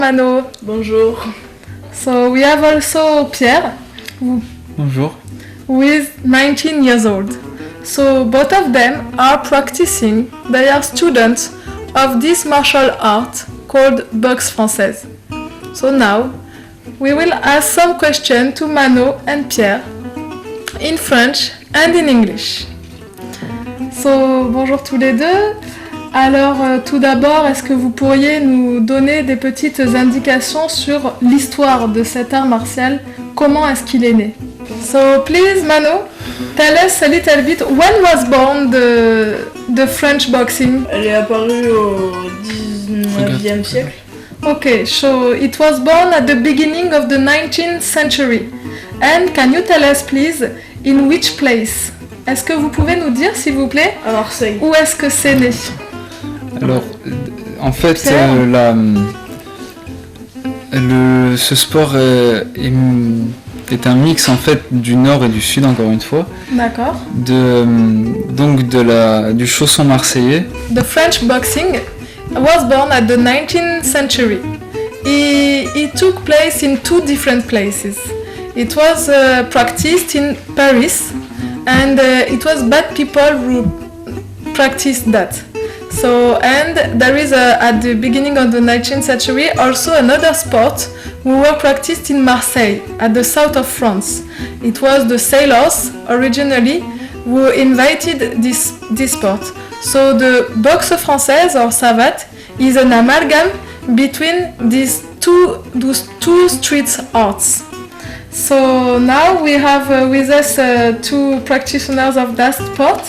Mano. Bonjour. So we have also Pierre, Bonjour. who is 19 years old. So both of them are practicing. They are students of this martial art called boxe française. So now we will ask some questions to Mano and Pierre in French and in English. So bonjour tous les deux. Alors tout d'abord, est-ce que vous pourriez nous donner des petites indications sur l'histoire de cet art martial? Comment est-ce qu'il est né? So please, Mano, tell us a little bit when was born the French boxing? Elle est apparue au 19e siècle. Okay, so it was born at the beginning of the 19th century. And can you tell us please in which place? Est-ce que vous pouvez nous dire s'il vous plaît À Marseille. où est-ce que c'est né? Alors, en fait, Pierre ce sport est un mix en fait du nord et du sud, encore une fois, D'accord. du chausson marseillais. The French boxing was born at the 19th century. It took place in two different places. It was practiced in Paris, and it was bad people who practiced that. So, and there is at the beginning of the 19th century also another sport who were practiced in Marseille, at the south of France. It was the sailors originally who invented this sport. So the boxe française or savate is an amalgam between those two street arts. So now we have with us two practitioners of that sport.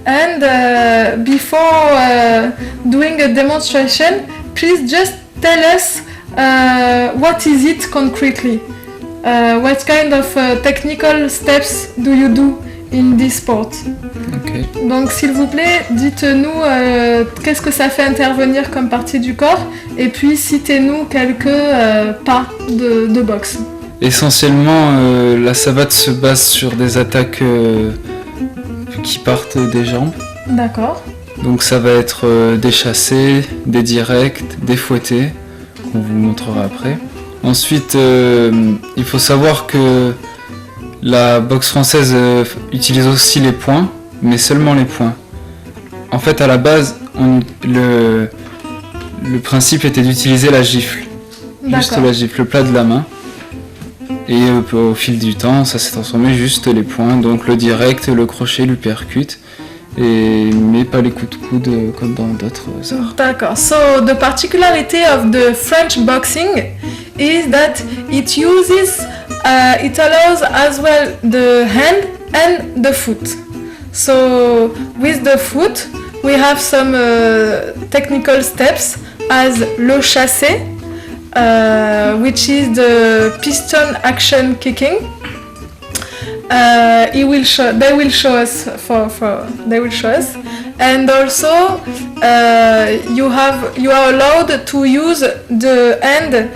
And before doing a demonstration, please just tell us what is it concretely? What kind of technical steps do you do in this sport? Okay. Donc s'il vous plaît, dites-nous qu'est-ce que ça fait intervenir comme partie du corps et puis citez-nous quelques pas de boxe. Essentiellement, la savate se base sur des attaques qui partent des jambes. D'accord. Donc ça va être des chassés, des directs, des fouettés, qu'on vous montrera après. Ensuite, il faut savoir que la boxe française utilise aussi les poings, mais seulement les poings. En fait, à la base, le principe était d'utiliser la gifle. Juste la gifle, le plat de la main. Et au fil du temps, ça s'est transformé juste les poings, donc le direct, le crochet, l'uppercut, mais pas les coups de coude comme dans d'autres arts. D'accord. So the particularity of the French boxing is that it allows as well the hand and the foot. So with the foot, we have some technical steps as le chassé, which is the piston action kicking. They will show us and also you are allowed to use the hand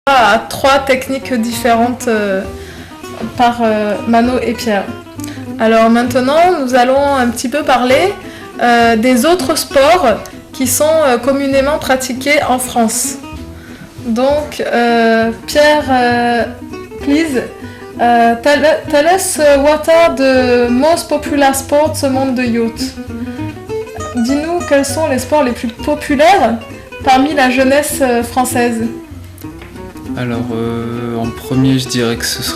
à 3 techniques différentes par Mano et Pierre. Alors maintenant, nous allons un petit peu parler des autres sports qui sont communément pratiqués en France. Donc, Pierre, please, tell us what are the most popular sports among the youth. Dis-nous quels sont les sports les plus populaires parmi la jeunesse française. Alors, en premier, je dirais que ce serait